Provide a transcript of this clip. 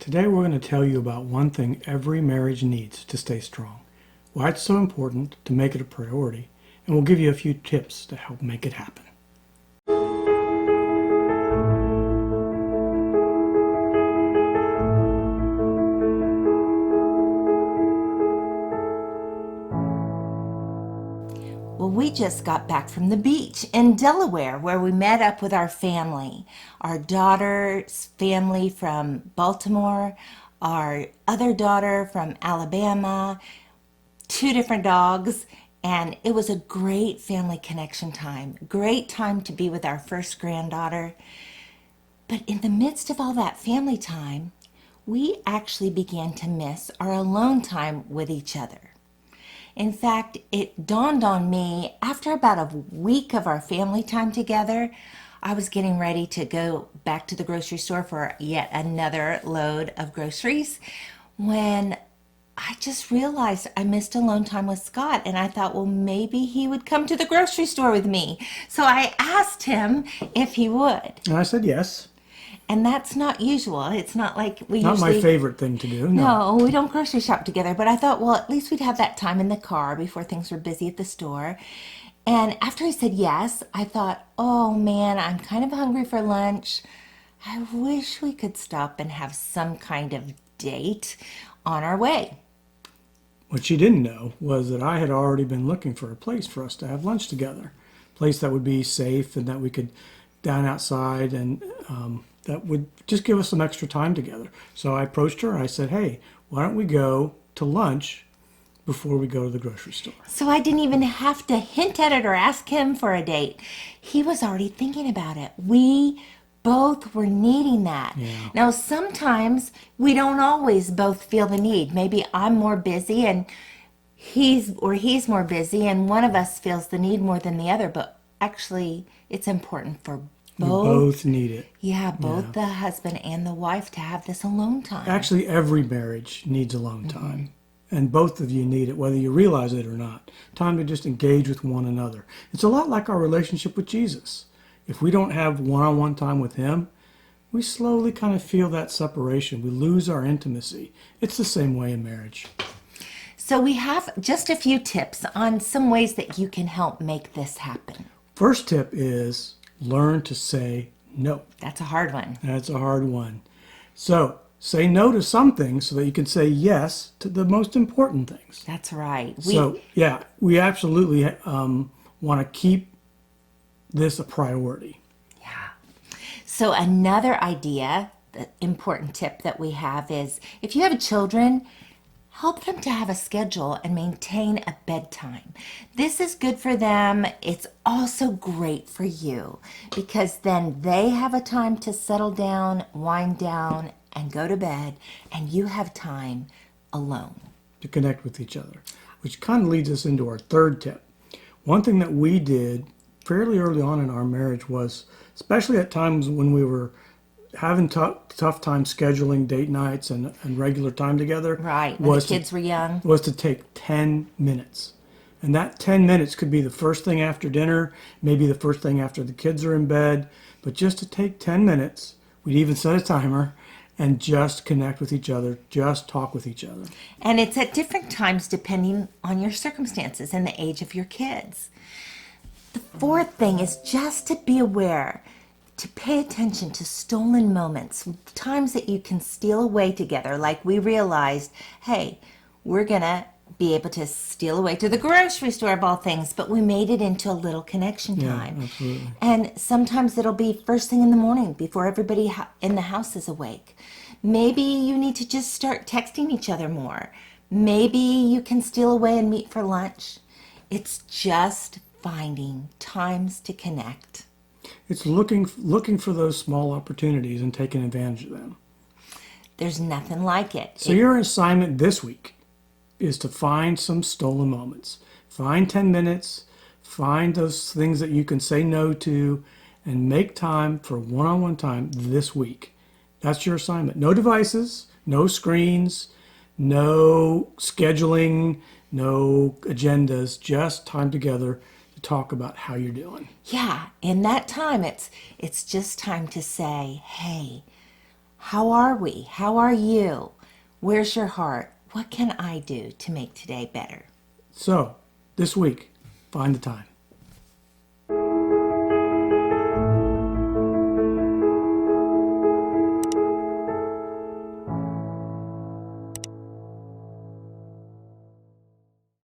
Today we're going to tell you about one thing every marriage needs to stay strong, why it's so important to make it a priority, and we'll give you a few tips to help make it happen. Well, we just got back from the beach in Delaware where we met up with our family. Our daughter's family from Baltimore, our other daughter from Alabama, two different dogs, and it was a great family connection time. Great time to be with our first granddaughter. But in the midst of all that family time, we actually began to miss our alone time with each other. In fact, it dawned on me after about a week of our family time together, I was getting ready to go back to the grocery store for yet another load of groceries when I just realized I missed alone time with Scott, and I thought, well, maybe he would come to the grocery store with me. So I asked him if he would. And I said yes. And that's not usual. It's not like we Not usually... my favorite thing to do, No, we don't grocery shop together, but I thought, well, at least we'd have that time in the car before things were busy at the store. And after he said yes, I thought, oh man, I'm kind of hungry for lunch. I wish we could stop and have some kind of date on our way. What she didn't know was that I had already been looking for a place for us to have lunch together. A place that would be safe and that we could dine outside and that would just give us some extra time together. So I approached her. I said, hey, why don't we go to lunch before we go to the grocery store? So I didn't even have to hint at it or ask him for a date. He was already thinking about it. We both were needing that. Yeah. Now, sometimes we don't always both feel the need. Maybe I'm more busy and he's more busy and one of us feels the need more than the other, but actually it's important for We both need it. Yeah, both the husband and the wife to have this alone time. Actually, every marriage needs alone time. And both of you need it, whether you realize it or not. Time to just engage with one another. It's a lot like our relationship with Jesus. If we don't have one-on-one time with him, we slowly kind of feel that separation. We lose our intimacy. It's the same way in marriage. So we have just a few tips on some ways that you can help make this happen. First tip is learn to say no. That's a hard one. That's a hard one. So say no to some things so that you can say yes to the most important things. That's right. We absolutely want to keep this a priority. Yeah. So another idea, the important tip that we have is if you have children, help them to have a schedule and maintain a bedtime. This is good for them. It's also great for you because then they have a time to settle down, wind down, and go to bed, and you have time alone. To connect with each other, which kind of leads us into our third tip. One thing that we did fairly early on in our marriage was, especially at times when we were having tough time scheduling date nights and regular time together. Right, when the kids were young. Was to take 10 minutes. And that 10 minutes could be the first thing after dinner, maybe the first thing after the kids are in bed, but just to take 10 minutes, we'd even set a timer, and just connect with each other, just talk with each other. And it's at different times depending on your circumstances and the age of your kids. The fourth thing is just to be aware, to pay attention to stolen moments, times that you can steal away together, like we realized, hey, we're going to be able to steal away to the grocery store of all things, but we made it into a little connection time. Yeah, absolutely. And sometimes it'll be first thing in the morning before everybody in the house is awake. Maybe you need to just start texting each other more. Maybe you can steal away and meet for lunch. It's just finding times to connect. It's looking for those small opportunities and taking advantage of them. There's nothing like it. So your assignment this week is to find some stolen moments. Find 10 minutes, find those things that you can say no to, and make time for one-on-one time this week. That's your assignment. No devices, no screens, no scheduling, no agendas, just time together to talk about how you're doing. Yeah, in that time, it's just time to say, hey, How are we? How are you? Where's your heart? What can I do to make today better? So, this week, find the time.